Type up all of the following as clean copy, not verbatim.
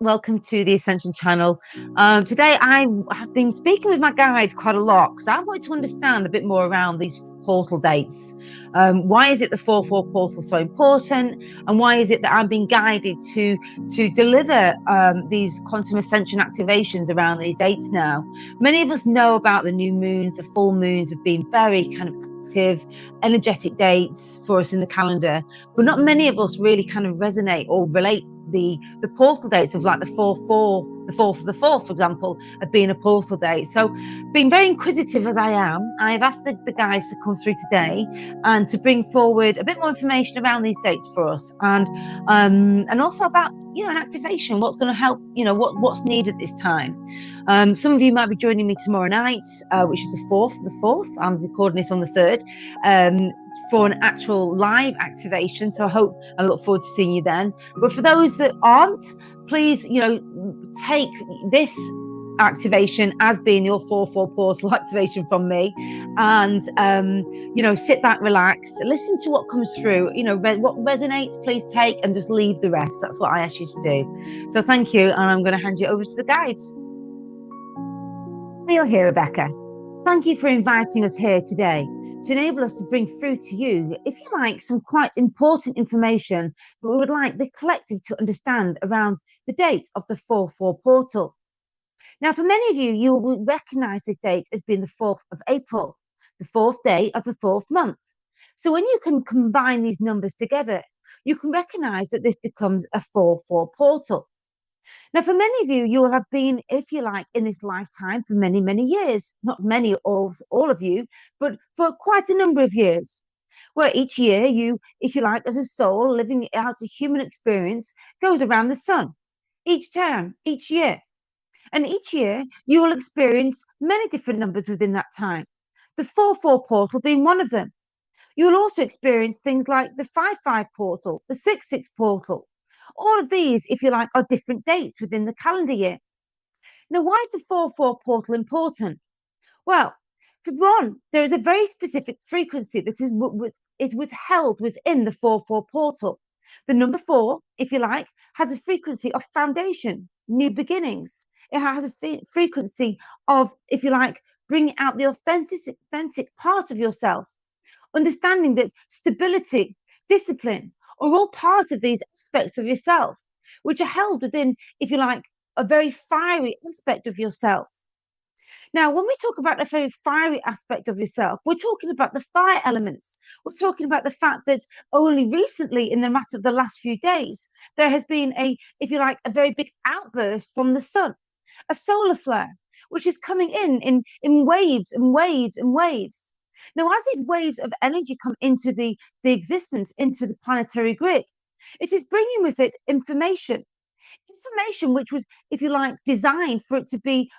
Welcome to the Ascension channel. Today I have been speaking with my guides quite a lot because I wanted to understand a bit more around these portal dates. Why is it the 4/4 portal so important, and why is it that I'm being guided to deliver these quantum ascension activations around these dates now? Many of us know about the new moons, the full moons have been very kind of active, energetic dates for us in the calendar, but not many of us really kind of resonate or relate the portal dates of like the 4/4, the 4th of the 4th, for example, of being a portal date. So being very inquisitive as I am, I've asked the guys to come through today and to bring forward a bit more information around these dates for us, and also about, you know, an activation, what's going to help, you know, what's needed this time. Some of you might be joining me tomorrow night, which is the 4th of the 4th. I'm recording this on the 3rd, for an actual live activation. So I look forward to seeing you then. But for those that aren't, please, you know, take this activation as being your 4/4 portal activation from me, and you know, sit back, relax, listen to what comes through, you know, what resonates, please take, and just leave the rest. That's what I ask you to do. So thank you, and I'm going to hand you over to the guides. You're here, Rebecca. Thank you for inviting us here today to enable us to bring through to you, if you like, some quite important information that we would like the collective to understand around the date of the 4/4 portal. Now, for many of you, you will recognise this date as being the 4th of April, the 4th day of the 4th month. So when you can combine these numbers together, you can recognise that this becomes a 4/4 portal. Now, for many of you, you will have been, if you like, in this lifetime for many, many years. Not many, all of you, but for quite a number of years. Where each year you, if you like, as a soul living out a human experience, goes around the sun. Each time, each year. And each year you will experience many different numbers within that time. The 4/4 portal being one of them. You will also experience things like the 5/5 portal, the 6/6 portal. All of these, if you like, are different dates within the calendar year. Now, why is the 4/4 portal important? Well, for one, there is a very specific frequency that is withheld within the 4/4 portal. The number 4, if you like, has a frequency of foundation, new beginnings. It has a frequency of, if you like, bringing out the authentic part of yourself, understanding that stability, discipline are all part of these aspects of yourself, which are held within, if you like, a very fiery aspect of yourself. Now, when we talk about a very fiery aspect of yourself, we're talking about the fire elements. We're talking about the fact that only recently, in the matter of the last few days, there has been a, if you like, a very big outburst from the sun, a solar flare, which is coming in waves and waves and waves. Now, as these waves of energy come into the existence, into the planetary grid, it is bringing with it information which was, if you like, designed for it to be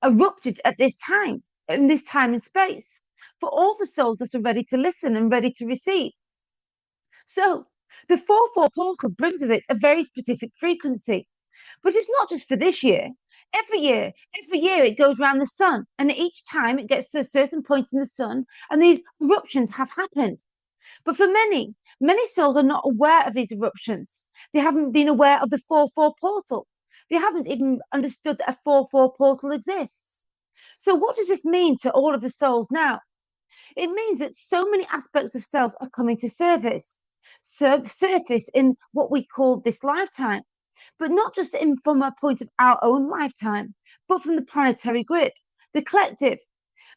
erupted at this time, in this time and space, for all the souls that are ready to listen and ready to receive. So the 4/4 portal brings with it a very specific frequency, but it's not just for this year. Every year it goes around the sun, and each time it gets to a certain point in the sun, and these eruptions have happened. But for many souls are not aware of these eruptions. They haven't been aware of the 4/4 portal. They haven't even understood that a 4/4 portal exists. So what does this mean to all of the souls now? It means that so many aspects of selves are coming to surface in what we call this lifetime, but not just from a point of our own lifetime, but from the planetary grid, the collective.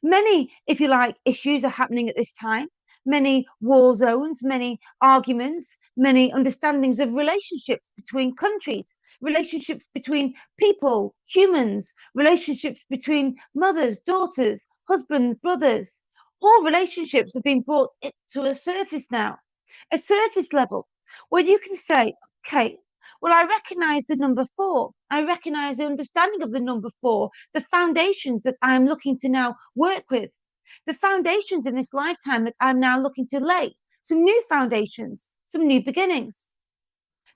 Many, if you like, issues are happening at this time. Many war zones, many arguments, many understandings of relationships between countries, relationships between people, humans, relationships between mothers, daughters, husbands, brothers. All relationships have been brought to a surface now, a surface level, where you can say, okay, well, I recognize the number 4. I recognize the understanding of the number 4, the foundations that I am looking to now work with, the foundations in this lifetime that I'm now looking to lay, some new foundations, some new beginnings.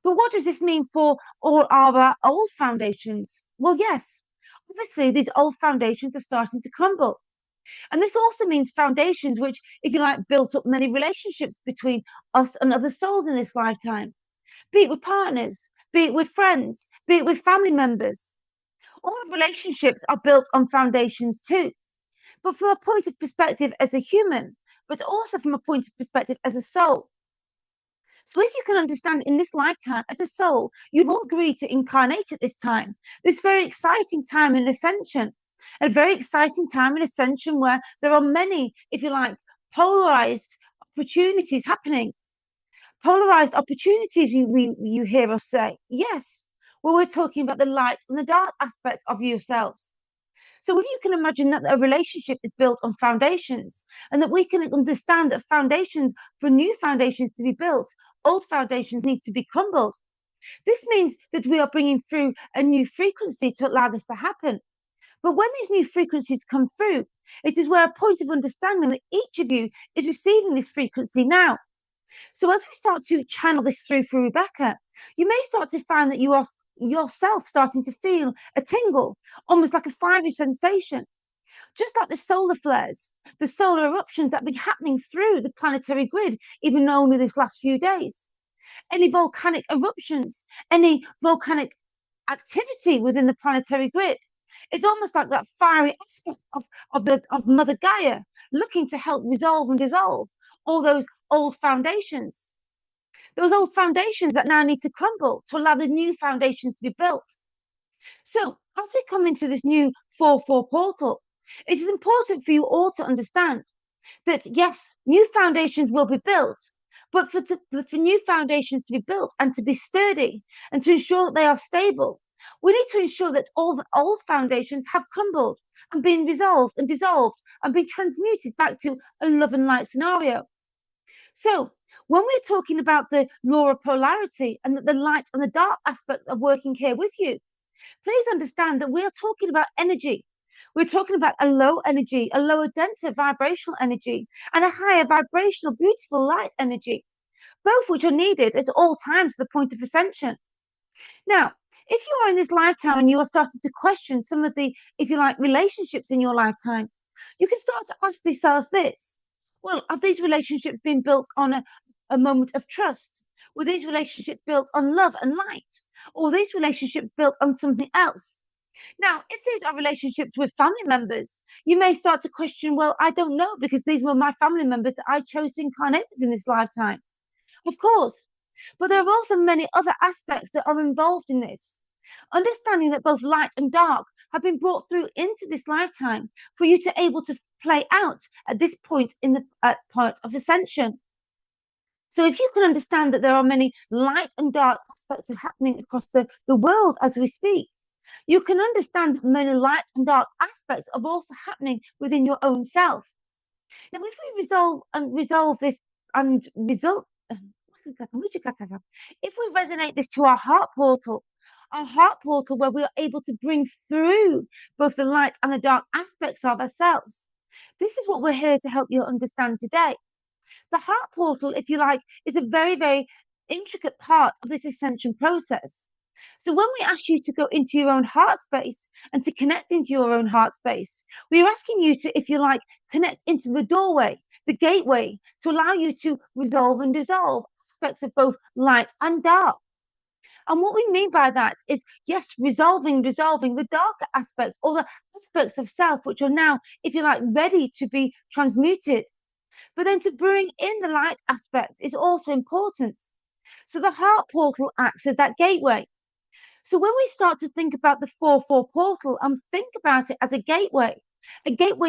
But what does this mean for all our old foundations? Well, yes, obviously these old foundations are starting to crumble. And this also means foundations which, if you like, built up many relationships between us and other souls in this lifetime, be it with partners, be it with friends, be it with family members. All relationships are built on foundations too, but from a point of perspective as a human, but also from a point of perspective as a soul. So if you can understand in this lifetime as a soul, you've all agreed to incarnate at this time, this very exciting time in ascension, a very exciting time in ascension where there are many, if you like, polarized opportunities happening. Polarized opportunities, you hear us say. Yes, well, we're talking about the light and the dark aspects of yourselves. So if you can imagine that a relationship is built on foundations and that we can understand that foundations, for new foundations to be built, old foundations need to be crumbled. This means that we are bringing through a new frequency to allow this to happen. But when these new frequencies come through, it is where a point of understanding that each of you is receiving this frequency now. So as we start to channel this through for Rebecca, you may start to find that you are yourself starting to feel a tingle, almost like a fiery sensation, just like the solar flares, the solar eruptions that be happening through the planetary grid, even only this last few days. Any volcanic eruptions, any volcanic activity within the planetary grid. It's almost like that fiery aspect of Mother Gaia looking to help resolve and dissolve all those old foundations. Those old foundations that now need to crumble to allow the new foundations to be built. So as we come into this new 4-4 portal, it is important for you all to understand that yes, new foundations will be built, but for new foundations to be built and to be sturdy and to ensure that they are stable, we need to ensure that all the old foundations have crumbled and been resolved and dissolved and been transmuted back to a love and light scenario. So when we're talking about the law of polarity and that the light and the dark aspects are working here with you, please understand that we are talking about energy. We're talking about a low energy, a lower, denser vibrational energy, and a higher vibrational, beautiful light energy, both which are needed at all times to the point of ascension. Now, if you are in this lifetime and you are starting to question some of the, if you like, relationships in your lifetime, you can start to ask yourself this. Well, have these relationships been built on a moment of trust? Were these relationships built on love and light? Or were these relationships built on something else? Now, if these are relationships with family members, you may start to question, well, I don't know, because these were my family members that I chose to incarnate with in this lifetime. Of course, but there are also many other aspects that are involved in this. Understanding that both light and dark have been brought through into this lifetime for you to able to play out at this point in the part of ascension. So if you can understand that there are many light and dark aspects of happening across the world as we speak, you can understand that many light and dark aspects are also happening within your own self. Now, if we resolve this and result, if we resonate this to our heart portal where we are able to bring through both the light and the dark aspects of ourselves, this is what we're here to help you understand today. The heart portal, if you like, is a very, very intricate part of this ascension process. So when we ask you to go into your own heart space and to connect into your own heart space, we're asking you to, if you like, connect into the doorway, the gateway, to allow you to resolve and dissolve aspects of both light and dark. And what we mean by that is, yes, dissolving the darker aspects or the aspects of self, which are now, if you like, ready to be transmuted. But then to bring in the light aspects is also important. So the heart portal acts as that gateway. So when we start to think about the 4-4 portal and think about it as a gateway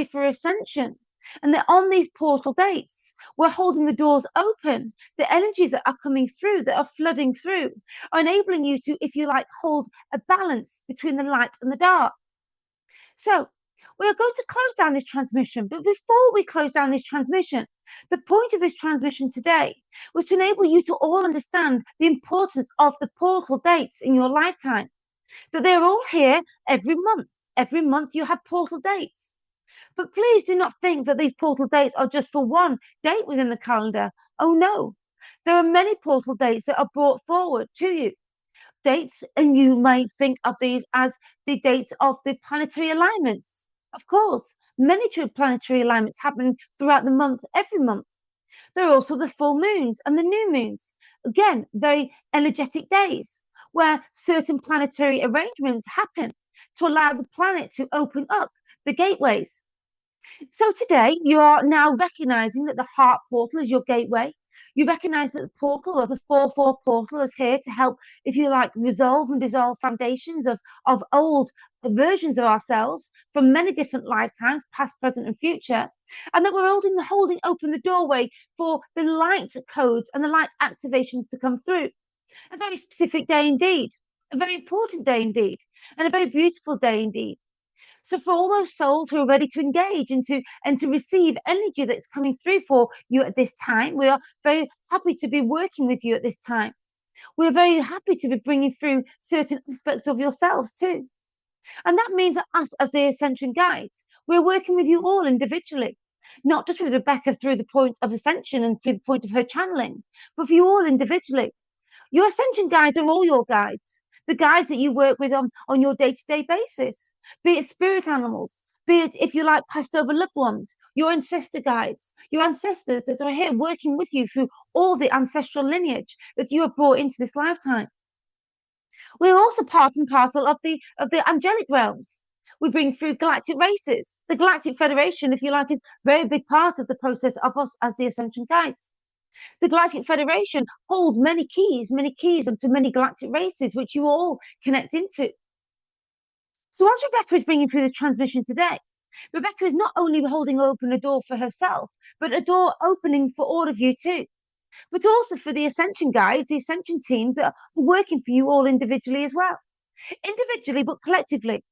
for ascension, and that on these portal dates, we're holding the doors open. The energies that are coming through, that are flooding through, are enabling you to, if you like, hold a balance between the light and the dark. So we are going to close down this transmission. But before we close down this transmission, the point of this transmission today was to enable you to all understand the importance of the portal dates in your lifetime, that they're all here every month. Every month you have portal dates. But please do not think that these portal dates are just for one date within the calendar. Oh no, there are many portal dates that are brought forward to you. Dates, and you might think of these as the dates of the planetary alignments. Of course, many true planetary alignments happen throughout the month, every month. There are also the full moons and the new moons. Again, very energetic days. where certain planetary arrangements happen to allow the planet to open up the gateways. So today, you are now recognizing that the heart portal is your gateway. You recognize that the portal, or the 4-4 portal, is here to help, if you like, resolve and dissolve foundations of old versions of ourselves from many different lifetimes, past, present, and future. And that we're holding open the doorway for the light codes and the light activations to come through. A very specific day indeed, a very important day indeed, and a very beautiful day indeed. So for all those souls who are ready to engage and to receive energy that's coming through for you at this time, we are very happy to be working with you at this time. We're very happy to be bringing through certain aspects of yourselves too. And that means that us as the Ascension Guides, we're working with you all individually, not just with Rebecca through the point of ascension and through the point of her channeling, but for you all individually. Your Ascension Guides are all your guides, the guides that you work with on your day-to-day basis, be it spirit animals, be it, if you like, passed over loved ones, your ancestor guides, your ancestors that are here working with you through all the ancestral lineage that you have brought into this lifetime. We're also part and parcel of the angelic realms. We bring through galactic races. The Galactic Federation, if you like, is a very big part of the process of us as the Ascension Guides. The Galactic Federation holds many keys onto many galactic races, which you all connect into. So as Rebecca is bringing through the transmission today, Rebecca is not only holding open a door for herself, but a door opening for all of you too, but also for the Ascension Guides, the Ascension teams that are working for you all individually as well. Individually, but collectively.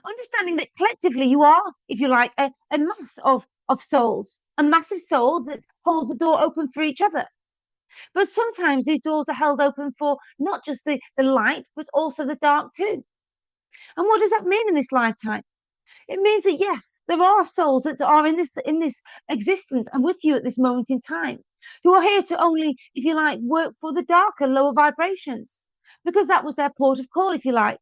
Understanding that collectively you are, if you like, a mass of souls, a massive souls that hold the door open for each other. But sometimes these doors are held open for not just the light, but also the dark too. And what does that mean in this lifetime? It means that yes, there are souls that are in this existence and with you at this moment in time, who are here to only, if you like, work for the darker, lower vibrations, because that was their port of call, if you like.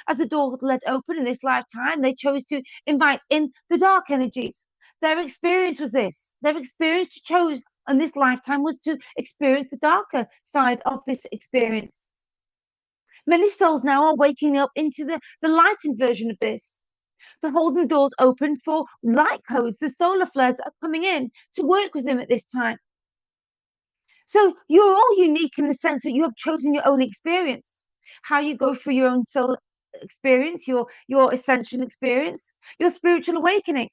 As the door led open in this lifetime, they chose to invite in the dark energies. Their experience was this. Their experience chose in this lifetime was to experience the darker side of this experience. Many souls now are waking up into the lightened version of this. They're holding doors open for light codes, the solar flares that are coming in to work with them at this time. So you're all unique in the sense that you have chosen your own experience, how you go through your own soul experience, your ascension experience, your spiritual awakening,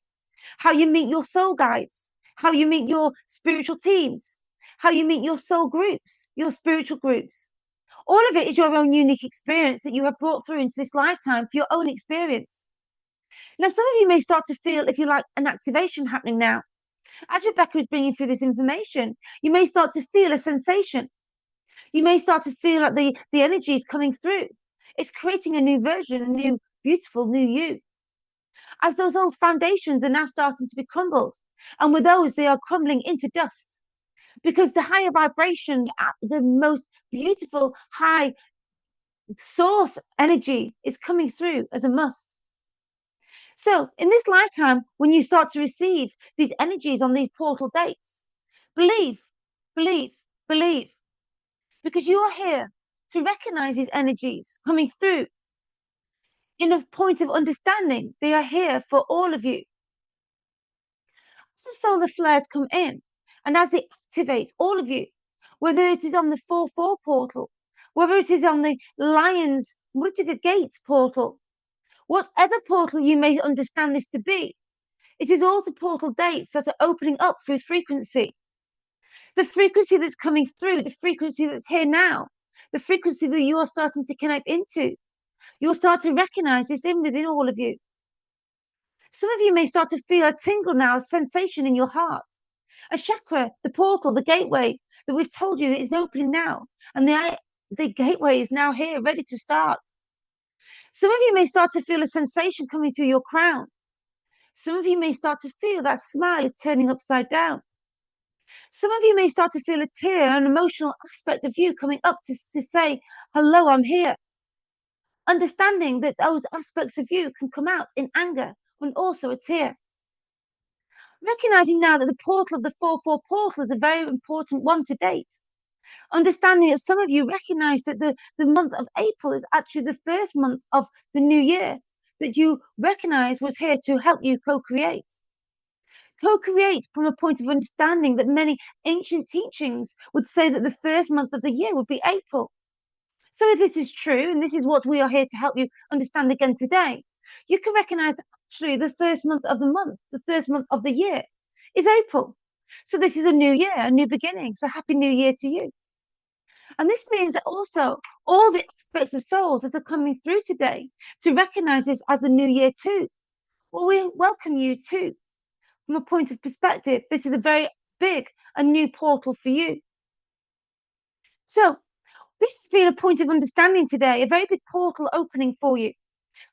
how you meet your soul guides, how you meet your spiritual teams, how you meet your soul groups, your spiritual groups. All of it is your own unique experience that you have brought through into this lifetime for your own experience. Now, some of you may start to feel, if you like, an activation happening now. As Rebecca is bringing through this information, you may start to feel a sensation. You may start to feel like the energy is coming through. It's creating a new version, a new, beautiful, new you. As those old foundations are now starting to be crumbled, and with those, they are crumbling into dust. Because the higher vibration, the most beautiful high source energy is coming through as a must. So in this lifetime, when you start to receive these energies on these portal dates, believe, believe, believe, because you are here to recognize these energies coming through in a point of understanding. They are here for all of you. As the solar flares come in, and as they activate all of you, whether it is on the 4-4 portal, whether it is on the Lions Whittaker Gates portal, whatever portal you may understand this to be, it is also portal dates that are opening up through frequency. The frequency that's coming through, the frequency that's here now, the frequency that you are starting to connect into. You'll start to recognize this within all of you. Some of you may start to feel a tingle now, a sensation in your heart, a chakra, the portal, the gateway that we've told you is opening now, and the gateway is now here, ready to start. Some of you may start to feel a sensation coming through your crown. Some of you may start to feel that smile is turning upside down. Some of you may start to feel a tear, an emotional aspect of you coming up to say, hello, I'm here. Understanding that those aspects of you can come out in anger and also a tear. Recognizing now that the portal of the 4-4 portal is a very important one to date. Understanding that some of you recognize that the month of April is actually the first month of the new year that you recognize was here to help you co-create. Co-create from a point of understanding that many ancient teachings would say that the first month of the year would be April. So if this is true, and this is what we are here to help you understand again today, you can recognize that actually the first month of the month, the first month of the year is April. So this is a new year, a new beginning. So happy new year to you. And this means that also all the aspects of souls that are coming through today to recognize this as a new year too. Well, we welcome you too. From a point of perspective, this is a very big, a new portal for you. So this has been a point of understanding today, a very big portal opening for you.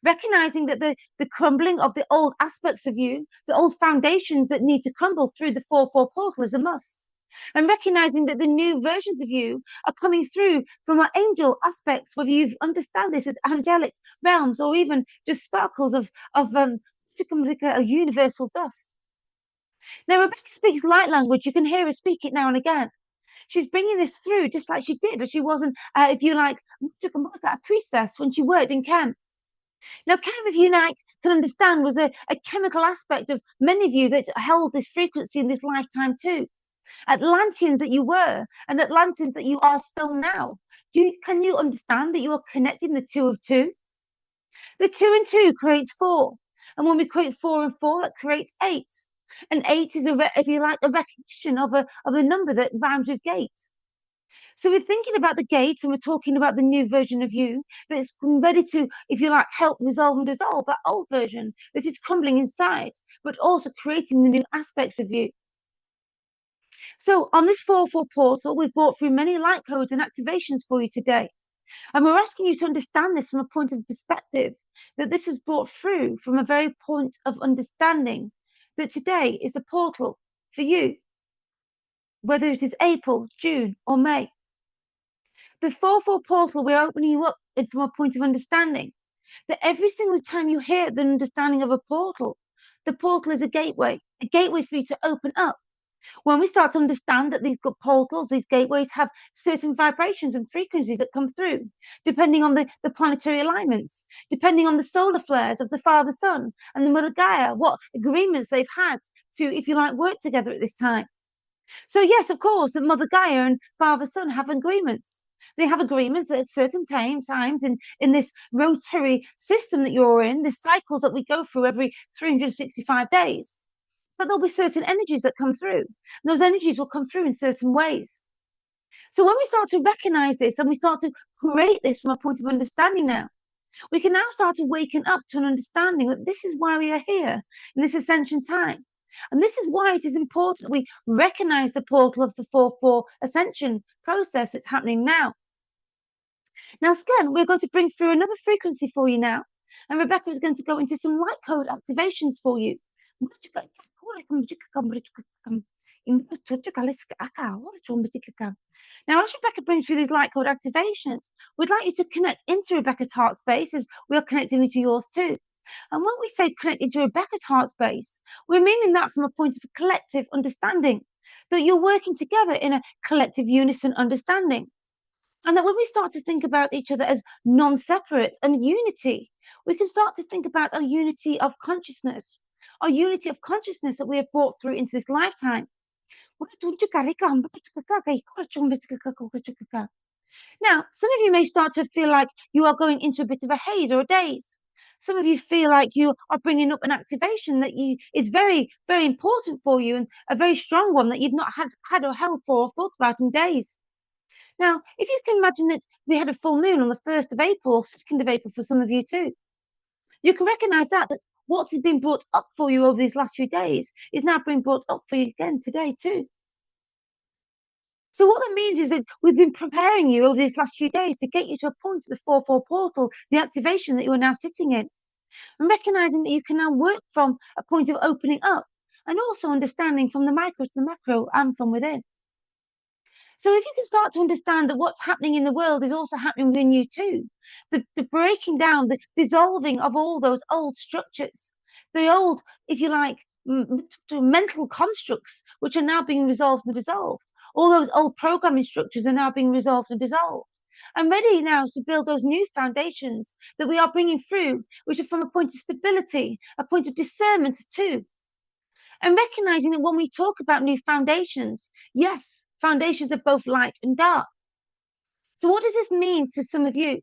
Recognizing that the crumbling of the old aspects of you, the old foundations that need to crumble through the 4-4 portal is a must. And recognizing that the new versions of you are coming through from our angel aspects, whether you understand this as angelic realms or even just sparkles of a universal dust. Now, Rebecca speaks light language. You can hear her speak it now and again. She's bringing this through just like she did, as she wasn't, if you like, a priestess when she worked in camp. Now, chem, if you like, can understand, was a chemical aspect of many of you that held this frequency in this lifetime too. Atlanteans that you were, and Atlanteans that you are still now. Can you understand that you are connecting the two of two? The 2 and 2 creates 4. And when we create 4 and 4, that creates 8. And 8 is, if you like, a recognition of a number that rhymes with gate. So we're thinking about the gate and we're talking about the new version of you that's ready to, if you like, help resolve and dissolve that old version that is crumbling inside, but also creating the new aspects of you. So on this 4-4 portal, we've brought through many light codes and activations for you today. And we're asking you to understand this from a point of perspective, that this was brought through from a very point of understanding that today is the portal for you, whether it is April, June, or May. The 4-4 portal, we're opening you up from a point of understanding that every single time you hear the understanding of a portal, the portal is a gateway for you to open up. When we start to understand that these portals, these gateways have certain vibrations and frequencies that come through, depending on the planetary alignments, depending on the solar flares of the Father Sun and the Mother Gaia, what agreements they've had to, if you like, work together at this time. So yes, of course, that Mother Gaia and Father Sun have agreements. They have agreements at certain times in this rotary system that you're in, the cycles that we go through every 365 days. But there'll be certain energies that come through. And those energies will come through in certain ways. So when we start to recognize this and we start to create this from a point of understanding now, we can now start to waken up to an understanding that this is why we are here in this ascension time. And this is why it is important we recognize the portal of the 4-4 ascension process that's happening now. Now, again, we're going to bring through another frequency for you now. And Rebecca is going to go into some light code activations for you. Now, as Rebecca brings through these light code activations, we'd like you to connect into Rebecca's heart space as we are connecting into yours too. And when we say connect into Rebecca's heart space, we're meaning that from a point of collective understanding, that you're working together in a collective unison understanding. And that when we start to think about each other as non-separate and unity, we can start to think about a unity of consciousness, a unity of consciousness that we have brought through into this lifetime. Now, some of you may start to feel like you are going into a bit of a haze or a daze. Some of you feel like you are bringing up an activation that is very, very important for you and a very strong one that you've not had or held for or thought about in days. Now, if you can imagine that we had a full moon on the 1st of April or 2nd of April for some of you too, you can recognize that what has been brought up for you over these last few days is now being brought up for you again today too. So what that means is that we've been preparing you over these last few days to get you to a point of the 4-4 portal, the activation that you are now sitting in, and recognizing that you can now work from a point of opening up and also understanding from the micro to the macro and from within. So if you can start to understand that what's happening in the world is also happening within you too, the breaking down, the dissolving of all those old structures, the old, if you like, mental constructs, which are now being resolved and dissolved, All those old programming structures are now being resolved and dissolved. And ready now to build those new foundations that we are bringing through, which are from a point of stability, a point of discernment too. And recognizing that when we talk about new foundations, yes, foundations are both light and dark. So, what does this mean to some of you?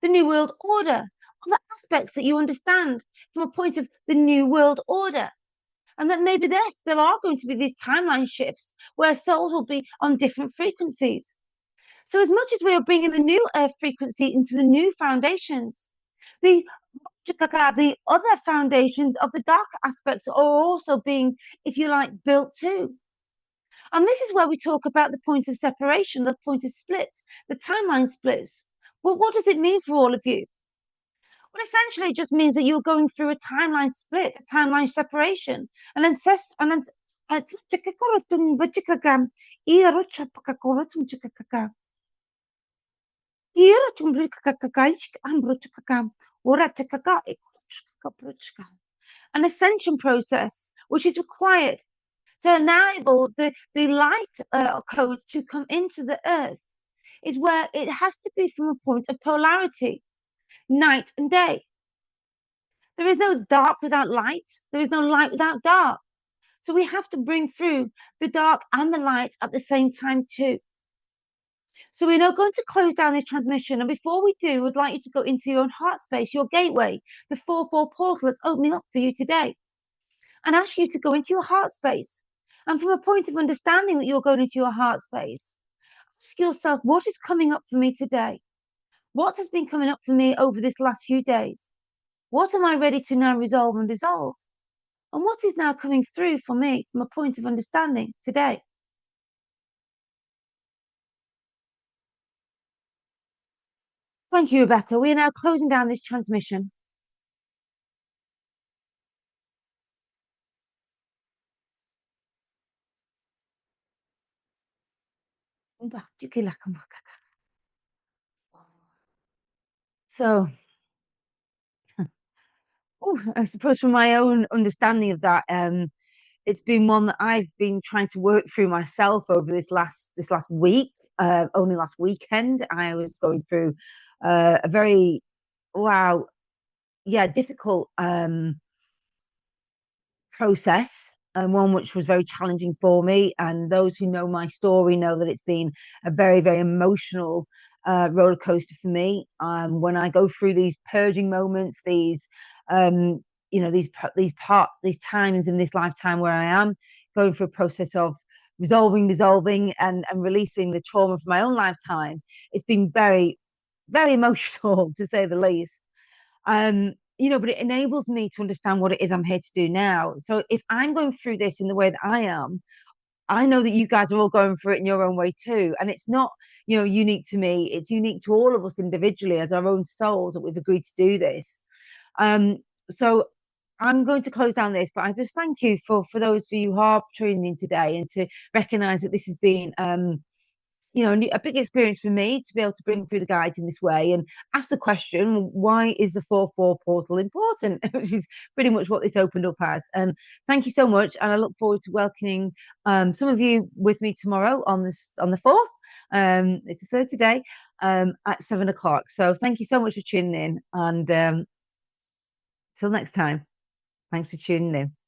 The New World Order, are the aspects that you understand from a point of the New World Order. And that maybe there are going to be these timeline shifts where souls will be on different frequencies. So, as much as we are bringing the new earth frequency into the new foundations, the other foundations of the dark aspects are also being, if you like, built too. And this is where we talk about the point of separation, the point of split, the timeline splits. Well, what does it mean for all of you? Well, essentially, it just means that you're going through a timeline split, a timeline separation, an ancest, an ans- a- an ascension process, which is required to enable the light codes to come into the earth, is where it has to be from a point of polarity, night and day. There is no dark without light. There is no light without dark. So we have to bring through the dark and the light at the same time too. So we're now going to close down this transmission. And before we do, we'd like you to go into your own heart space, your gateway, the 4-4 portal that's opening up for you today, and ask you to go into your heart space. And from a point of understanding that you're going into your heart space, ask yourself, what is coming up for me today? What has been coming up for me over this last few days? What am I ready to now resolve and dissolve? And what is now coming through for me from a point of understanding today? Thank you, Rebecca. We are now closing down this transmission. So, I suppose from my own understanding of that, it's been one that I've been trying to work through myself over this last week. Only last weekend, I was going through a very wow, yeah, difficult process, and one which was very challenging for me. And those who know my story know that it's been a very, very emotional roller coaster for me. When I go through these purging moments, um, these times in this lifetime where I am going through a process of resolving, dissolving, and releasing the trauma from my own lifetime, it's been very, very emotional to say the least. But it enables me to understand what it is I'm here to do now. So if I'm going through this in the way that I am, I know that you guys are all going through it in your own way too. And it's not, unique to me. It's unique to all of us individually as our own souls that we've agreed to do this. Um, so I'm going to close down this, but I just thank you for those of you who are tuning in today and to recognize that this has been a big experience for me to be able to bring through the guides in this way and ask the question, why is the 4-4 portal important? Which is pretty much what this opened up as. And thank you so much. And I look forward to welcoming some of you with me tomorrow on the 4th. It's a third today at 7 o'clock. So thank you so much for tuning in. And till next time, thanks for tuning in.